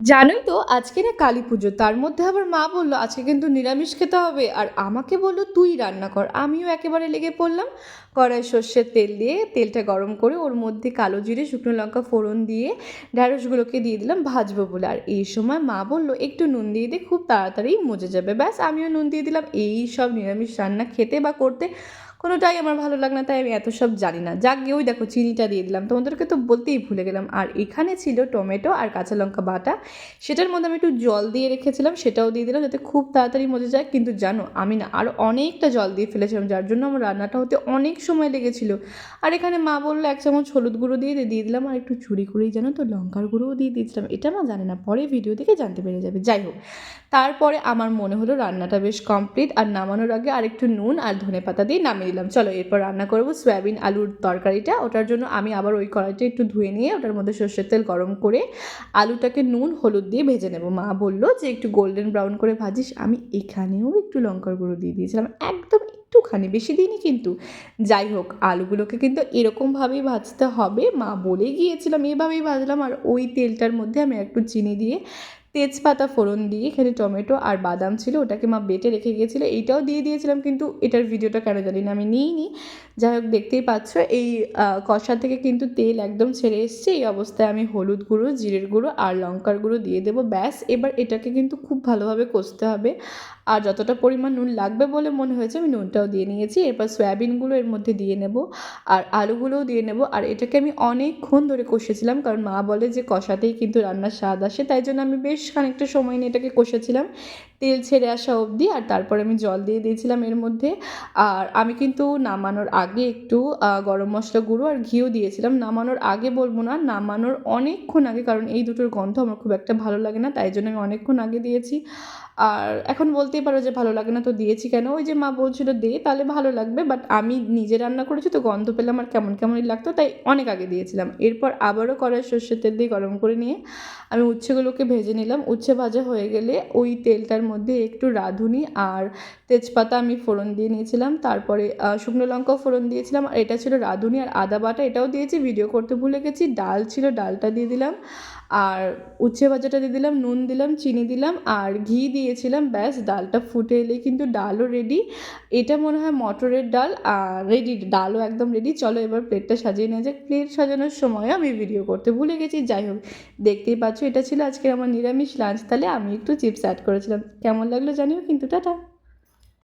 জানোই তো আজকে না কালী পুজো, তার মধ্যে আবার মা বললো আজকে কিন্তু নিরামিষ খেতে হবে, আর আমাকে বললো তুই রান্না কর। আমিও একেবারে লেগে পড়লাম। কড়াই সর্ষের তেল দিয়ে তেলটা গরম করে ওর মধ্যে কালো জিরে শুকনো লঙ্কা ফোড়ন দিয়ে ঢ্যাঁড়সগুলোকে দিয়ে দিলাম ভাজবো বলে। আর এই সময় মা বললো একটু নুন দিয়ে দে, খুব তাড়াতাড়ি মজে যাবে। ব্যাস, আমিও নুন দিয়ে দিলাম। এই সব নিরামিষ রান্না খেতে বা করতে কোনোটাই আমার ভালো লাগে না, তাই আমি এত সব জানি না। যাক গিয়ে ওই দেখো চিনিটা দিয়ে দিলাম, তোমাদেরকে তো বলতেই ভুলে গেলাম। আর এখানে ছিল টমেটো আর কাঁচা লঙ্কা বাটা, সেটার মধ্যে আমি একটু জল দিয়ে রেখেছিলাম, সেটাও দিয়ে দিলাম যাতে খুব তাড়াতাড়ি মজে যায়। কিন্তু জানো আমি না আরও অনেকটা জল দিয়ে ফেলেছিলাম, যার জন্য আমার রান্নাটা হতে অনেক সময় লেগেছিল। আর এখানে মা বললো 1 চামচ হলুদ গুঁড়ো দিয়ে দিলাম, আর একটু চুরি করেই জানো তো লঙ্কার গুঁড়োও দিয়ে দিয়েছিলাম। এটা মা জানে না, পরে ভিডিও দেখে জানতে পেরে যাবে। যাই হোক, তারপরে আমার মনে হলো রান্নাটা বেশ কমপ্লিট, আর নামানোর আগে আরেকটু নুন আর ধনেপাতা দিয়ে নামিয়ে দিলাম। চলো এরপর রান্না করবো সয়াবিন আলুর তরকারিটা। ওটার জন্য আমি আবার ওই কড়াইটা একটু ধুয়ে নিয়ে ওটার মধ্যে সর্ষের তেল গরম করে আলুটাকে নুন হলুদ দিয়ে ভেজে নেব। মা বললো যে একটু গোল্ডেন ব্রাউন করে ভাজিস। আমি এখানেও একটু লঙ্কার গুঁড়ো দিয়ে দিয়েছিলাম, একদম একটুখানি, বেশি দিইনি কিন্তু। যাই হোক, আলুগুলোকে কিন্তু এরকমভাবেই ভাজতে হবে, মা বলে গিয়েছিলাম এভাবেই ভাজলাম। আর ওই তেলটার মধ্যে আমি একটু চিনি দিয়ে তেজপাতা ফোড়ন দিয়ে, এখানে টমেটো আর বাদাম ছিল ওটাকে মা বেটে রেখে গিয়েছিলো, এইটাও দিয়ে দিয়েছিলাম, কিন্তু এটার ভিডিওটা কেন জানি না আমি নিইনি। যাই হোক, দেখতেই পাচ্ছ এই কষা থেকে কিন্তু তেল একদম ছেড়ে এসছে। এই অবস্থায় আমি হলুদ গুঁড়ো, জিরের গুঁড়ো আর লঙ্কার গুঁড়ো দিয়ে দেবো। ব্যাস, এবার এটাকে কিন্তু খুব ভালোভাবে কষতে হবে। আর যতটা পরিমাণ নুন লাগবে বলে মনে হয়েছে আমি নুনটাও দিয়ে নিয়েছি। এরপর সয়াবিনগুলো এর মধ্যে দিয়ে নেব, আর আলুগুলোও দিয়ে নেব। আর এটাকে আমি অনেকক্ষণ ধরে কষেছিলাম, কারণ মা বলে যে কষাতেই কিন্তু রান্নার স্বাদ আসে, তাই জন্য আমি বেশ খানিকটা সময় নিয়ে এটাকে কষেছিলাম তেল ছেড়ে আসা অবধি। আর তারপরে আমি জল দিয়ে দিয়েছিলাম এর মধ্যে। আর আমি কিন্তু নামানোর আগে একটু গরম মশলা গুঁড়ো আর ঘিও দিয়েছিলাম। নামানোর আগে বলবো না, নামানোর অনেকক্ষণ আগে, কারণ এই দুটোর গন্ধ আমার খুব একটা ভালো লাগে না, তাই জন্য আমি অনেকক্ষণ আগে দিয়েছি। আর এখন বলতেই পারো যে ভালো লাগে না তো দিয়েছি কেন, ওই যে মা বলছিল দে তাহলে ভালো লাগবে, বাট আমি নিজে রান্না করেছি তো গন্ধ পেলাম আর কেমন কেমনই লাগতো, তাই অনেক আগে দিয়েছিলাম। এরপর আবারও কড়াই সর্ষের তেল দিয়ে গরম করে নিয়ে আমি উচ্ছেগুলোকে ভেজে নিলাম। উচ্ছে ভাজা হয়ে গেলে ওই তেলটার মধ্যে একটু রাঁধুনি আর তেজপাতা আমি ফোড়ন দিয়ে নিয়েছিলাম, তারপরে শুকনো লঙ্কাও ফোড়ন দিয়েছিলাম। আর এটা ছিল রাঁধুনি আর আদা বাটা, এটাও দিয়েছি, ভিডিও করতে ভুলে গেছি। ডাল ছিল, ডালটা দিয়ে দিলাম, আর উচ্ছে ভাজাটা দিয়ে দিলাম, নুন দিলাম, চিনি দিলাম আর ঘি দিয়েছিলাম। ব্যাস, ডালটা ফুটে এলেই কিন্তু ডালও রেডি। এটা মনে হয় মটরের ডাল, আর রেডি, ডালও একদম রেডি। চলো এবার প্লেটটা সাজিয়ে নিয়ে যাক। প্লেট সাজানোর সময়ও আমি ভিডিও করতে ভুলে গেছি। যাই হোক, দেখতেই পাচ্ছ এটা ছিল আজকে আমার নিরামিষ লাঞ্চ। তাহলে আমি একটু চিপস অ্যাড করেছিলাম, কেমন লাগলো জানিও কিন্তু। টাটা।